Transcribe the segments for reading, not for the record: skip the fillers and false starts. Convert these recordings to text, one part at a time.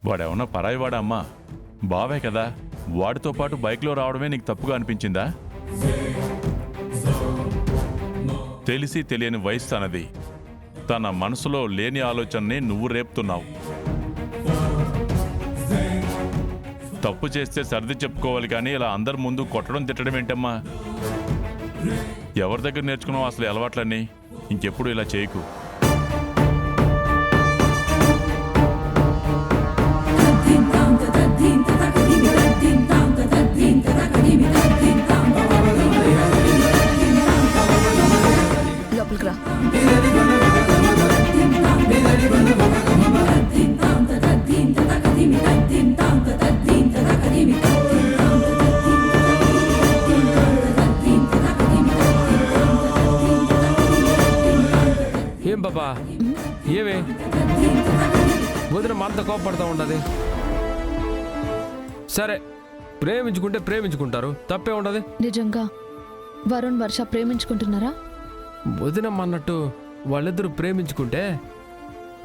వాడేమన్నా పరాయివాడా అమ్మా? బావే కదా, వాడితో పాటు బైక్లో రావడమే నీకు తప్పుగా అనిపించిందా? తెలిసి తెలియని వయసు తనది. తన మనసులో లేని ఆలోచనని నువ్వు రేపుతున్నావు. తప్పు చేస్తే సర్ది చెప్పుకోవాలి కానీ ఇలా అందరి ముందు కొట్టడం తిట్టడం ఏంటమ్మా? ఎవరి దగ్గర నేర్చుకున్నావు అసలు అలవాట్లన్నీ? ఇంకెప్పుడు ఇలా చేయకు. లోపలికి రా. ఏం బాబా, ఏమే వదిన అంత కోపడతా ఉండదు? సరే, ప్రేమించుకుంటే ప్రేమించుకుంటారు, తప్పే ఉండదు. నిజంగా వరుణ్ వర్ష ప్రేమించుకుంటున్నారా? వదినమ్మ అన్నట్టు వాళ్ళిద్దరూ ప్రేమించుకుంటే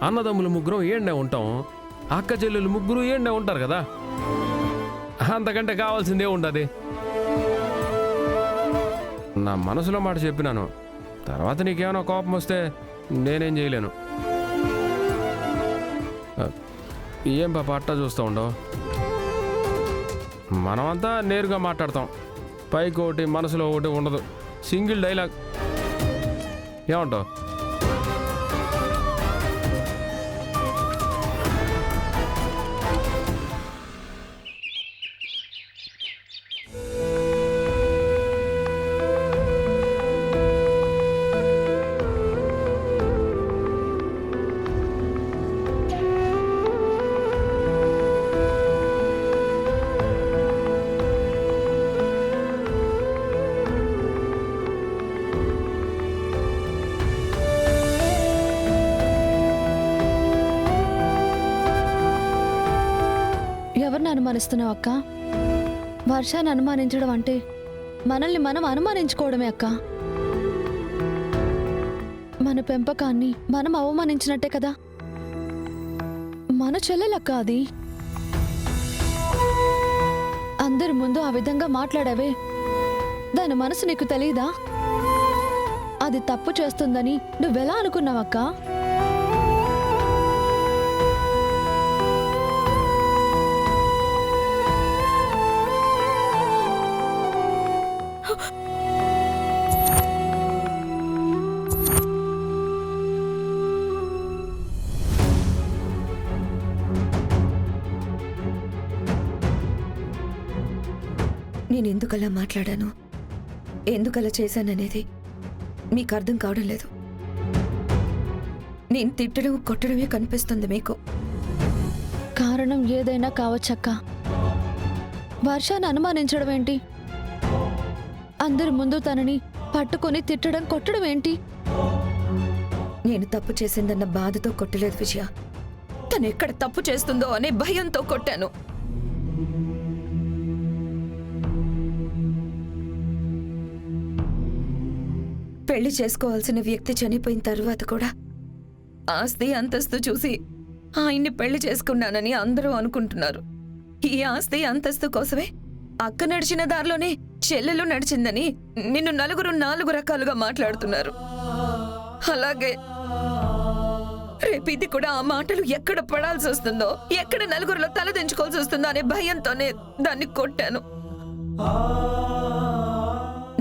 అన్నదమ్ములు ముగ్గురం ఏడ్నే ఉంటాం, అక్క చెల్లెలు ముగ్గురు ఏడ్నే ఉంటారు కదా. అంతకంటే కావాల్సిందే ఉండదు. నా మనసులో మాట చెప్పినాను. తర్వాత నీకేమైనా కోపం వస్తే నేనేం చేయలేను. ఏం పాప అట్టా చూస్తూ ఉండవు? మనమంతా నేరుగా మాట్లాడతాం. పైకి ఒకటి మనసులో ఒకటి ఉండదు. Single dialogue. ఏమంటావు? ఎవరిని అనుమానిస్తున్నావు అక్క? వర్షాన్ని అనుమానించడం అంటే మనల్ని మనం అనుమానించుకోవడమే అక్క. మన పెంపకాన్ని మనం అవమానించినట్టే కదా. మన చెల్లెలక్క అది. అందరి ముందు ఆ విధంగా మాట్లాడావే, దాని మనసు నీకు తెలీదా? అది తప్పు చేస్తుందని నువ్వెలా అనుకున్నావక్క? నేను ఎందుకలా మాట్లాడాను, ఎందుకలా చేశాననేది మీకు అర్థం కావడం లేదు. నేను తిట్టడం కొట్టడమే కనిపిస్తుంది మీకు. కారణం ఏదైనా కావచ్చక్క. వర్షాన్ని అనుమానించడం ఏంటి? అందరి ముందు తనని పట్టుకొని తిట్టడం కొట్టడం ఏంటి? నేను తప్పు చేసిందన్న బాధతో కొట్టలేదు విజయ. తను ఎక్కడ తప్పు చేస్తుందో అనే భయంతో కొట్టాను. పెళ్లి చేసుకోవాల్సిన వ్యక్తి చనిపోయిన తర్వాత కూడా ఆస్తి అంతస్తు చూసి ఆయన్ని పెళ్లి చేసుకున్నానని అందరూ అనుకుంటున్నారు. ఈ ఆస్తి అంతస్తు కోసమే అక్క నడిచిన దారిలోనే చెల్లెలు నడిచిందని నిన్ను నలుగురు 4 రకాలుగా మాట్లాడుతున్నారు. అలాగే రేపు ఇది కూడా ఆ మాటలు ఎక్కడ పడాల్సి వస్తుందో, ఎక్కడ నలుగురిలో తలదించుకోవాల్సి వస్తుందో అనే భయంతోనే దాన్ని కొట్టాను.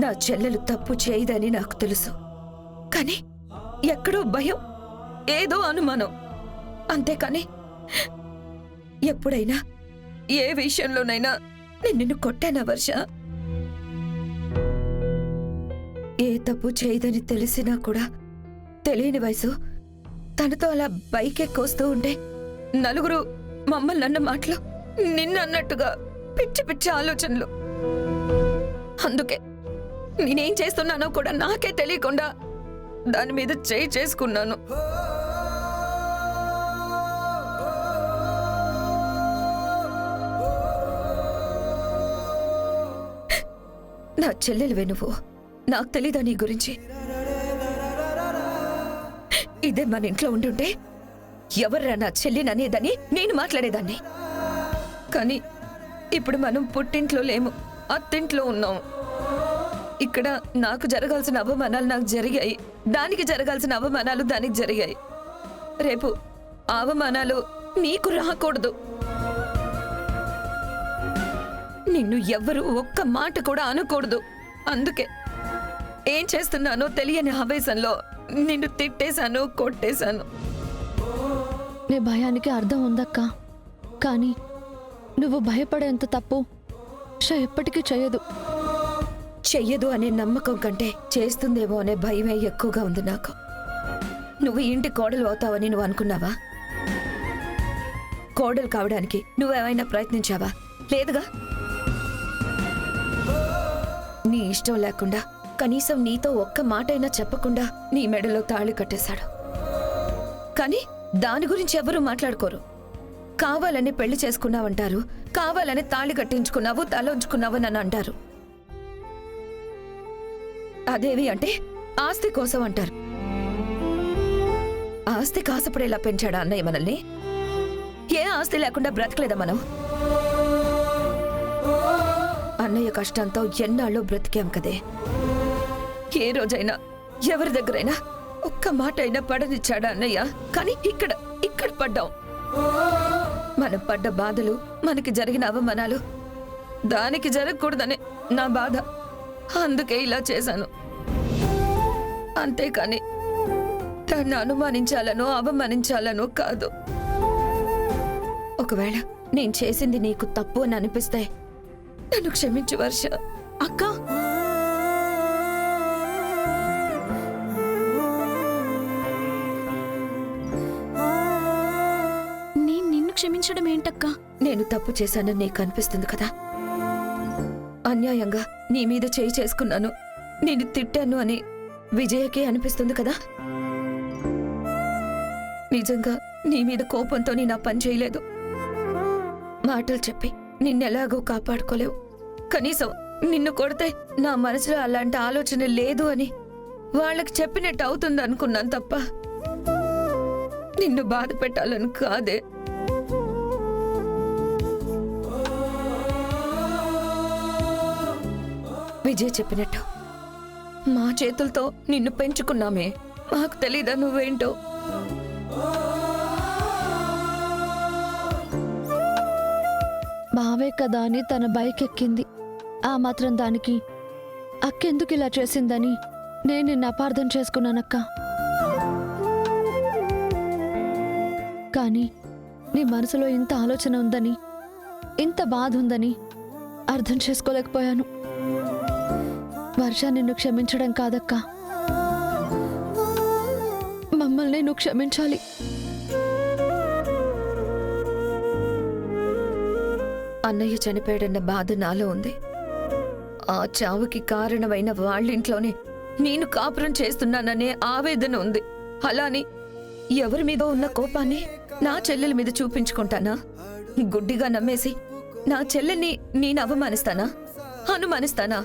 నా చెల్లెలు తప్పు చేయదని నాకు తెలుసు, కానీ ఎక్కడో భయం, ఏదో అనుమానం, అంతేకాని ఎప్పుడైనా ఏ విషయంలోనైనా నేను నిన్ను కొట్టానా వర్ష? ఏ తప్పు చేయదని తెలిసినా కూడా తెలియని వయసు తనతో అలా బైక్ ఎక్కొస్తూ ఉంటే నలుగురు మమ్మల్ని అన్న మాటలు నిన్నన్నట్టుగా పిచ్చి పిచ్చి ఆలోచనలు. అందుకే నేనేం చేస్తున్నానో కూడా నాకే తెలియకుండా దాని మీద చేయి చేసుకున్నాను. నా చెల్లెలువే నువ్వు, నాకు తెలీదా నీ గురించి? ఇదే మన ఇంట్లో ఉండుంటే ఎవర్రా నా చెల్లిననేదని నేను మాట్లాడేదాన్ని. కానీ ఇప్పుడు మనం పుట్టింట్లో లేము, అత్తింట్లో ఉన్నాం. ఇక్కడ నాకు జరగాల్సిన అవమానాలు నాకు జరిగాయి, దానికి జరగాల్సిన అవమానాలు దానికి జరిగాయి. రేపు ఆ అవమానాలు నీకు రాకూడదు. నిన్ను ఎవ్వరూ ఒక్క మాట కూడా అనకూడదు. అందుకే ఏం చేస్తున్నానో తెలియని ఆవేశంలో నిన్ను తిట్టేశాను, కొట్టేశాను. నీ భయానికి అర్థం ఉందక్క. కానీ నువ్వు భయపడేంత తప్పు షా ఎప్పటికీ చెయ్యదు. చెయ్యదు అనే నమ్మకం కంటే చేస్తుందేమో అనే భయమే ఎక్కువగా ఉంది నాకు. నువ్వు ఇంటి కోడలు అవుతావని నువ్వు అనుకున్నావా? కోడలు కావడానికి నువ్వేమైనా ప్రయత్నించావా? లేదుగా. నీ ఇష్టం లేకుండా, కనీసం నీతో ఒక్క మాటైనా చెప్పకుండా నీ మెడలో తాళి కట్టేశాడు. కానీ దాని గురించి ఎవరూ మాట్లాడుకోరు. కావాలని పెళ్లి చేసుకున్నావంటారు, కావాలని తాళి కట్టించుకున్నావు, తల ఉంచుకున్నావు నన్ను అంటారు. అదేవి అంటే ఆస్తి కోసం అంటారు. ఆస్తి కాసపడేలా పెంచాడా అన్నయ్య మనల్ని? ఏ ఆస్తి లేకుండా బ్రతకలేదా మనం? అన్నయ్య కష్టంతో ఎన్నాళ్ళు బ్రతికాం కదే. ఏ రోజైనా ఎవరి దగ్గరైనా ఒక్క మాట అయినా పడనిచ్చాడా అన్నయ్య? కానీ ఇక్కడ పడ్డాం. మనం పడ్డ బాధలు, మనకి జరిగిన అవమానాలు దానికి జరగకూడదనే నా బాధ. అందుకే ఇలా చేశాను. అంతేకాని తను అనుమానించాలనో అవమానించాలనో కాదు. ఒకవేళ నేను చేసింది నీకు తప్పు అని అనిపిస్తే నన్ను క్షమించు వర్ష. అక్క, నేను నిన్ను క్షమించడం ఏంటక్కా? నేను తప్పు చేశానని నీకు అనిపిస్తుంది కదా. అన్యాయంగా నీ మీద చేయి చేసుకున్నాను, నేను తిట్టాను అని విజయకే అనిపిస్తుంది కదా. నిజంగా నీ మీద కోపంతో నేను ఆ పని చేయలేదు. మాటలు చెప్పి నిన్నెలాగో కాపాడుకోలేవు. కనీసం నిన్ను కొడితే నా మనసులో అలాంటి ఆలోచన లేదు అని వాళ్ళకి చెప్పినట్టు అవుతుంది అనుకున్నాను తప్ప నిన్ను బాధ పెట్టాలని కాదే. విజయ్ చెప్పినట్టు మా చేతులతో నిన్ను పెంచుకున్నామే, మాకు తెలీదా నువ్వేంటో? బావే కదా అని తన బైక్ ఎక్కింది. ఆ మాత్రం దానికి అక్కెందుకు ఇలా చేసిందని నేను నిన్ను అపార్థం చేసుకున్నానక్క. కానీ నీ మనసులో ఇంత ఆలోచన ఉందని, ఇంత బాధ ఉందని అర్థం చేసుకోలేకపోయాను. వర్ష నిన్ను క్షమించడం కాదక్కా, మమ్మల్ని నువ్వు క్షమించాలి. అన్నయ్య చనిపోయాడన్న బాధ నాలో ఉంది. ఆ చావుకి కారణమైన వాళ్ళింట్లోనే నేను కాపురం చేస్తున్నాననే ఆవేదన ఉంది. అలాని ఎవరి మీద ఉన్న కోపాన్ని నా చెల్లెల మీద చూపించుకుంటానా? గుడ్డిగా నమ్మేసి నా చెల్లెల్ని నేను అవమానిస్తానా? అనుమానిస్తానా?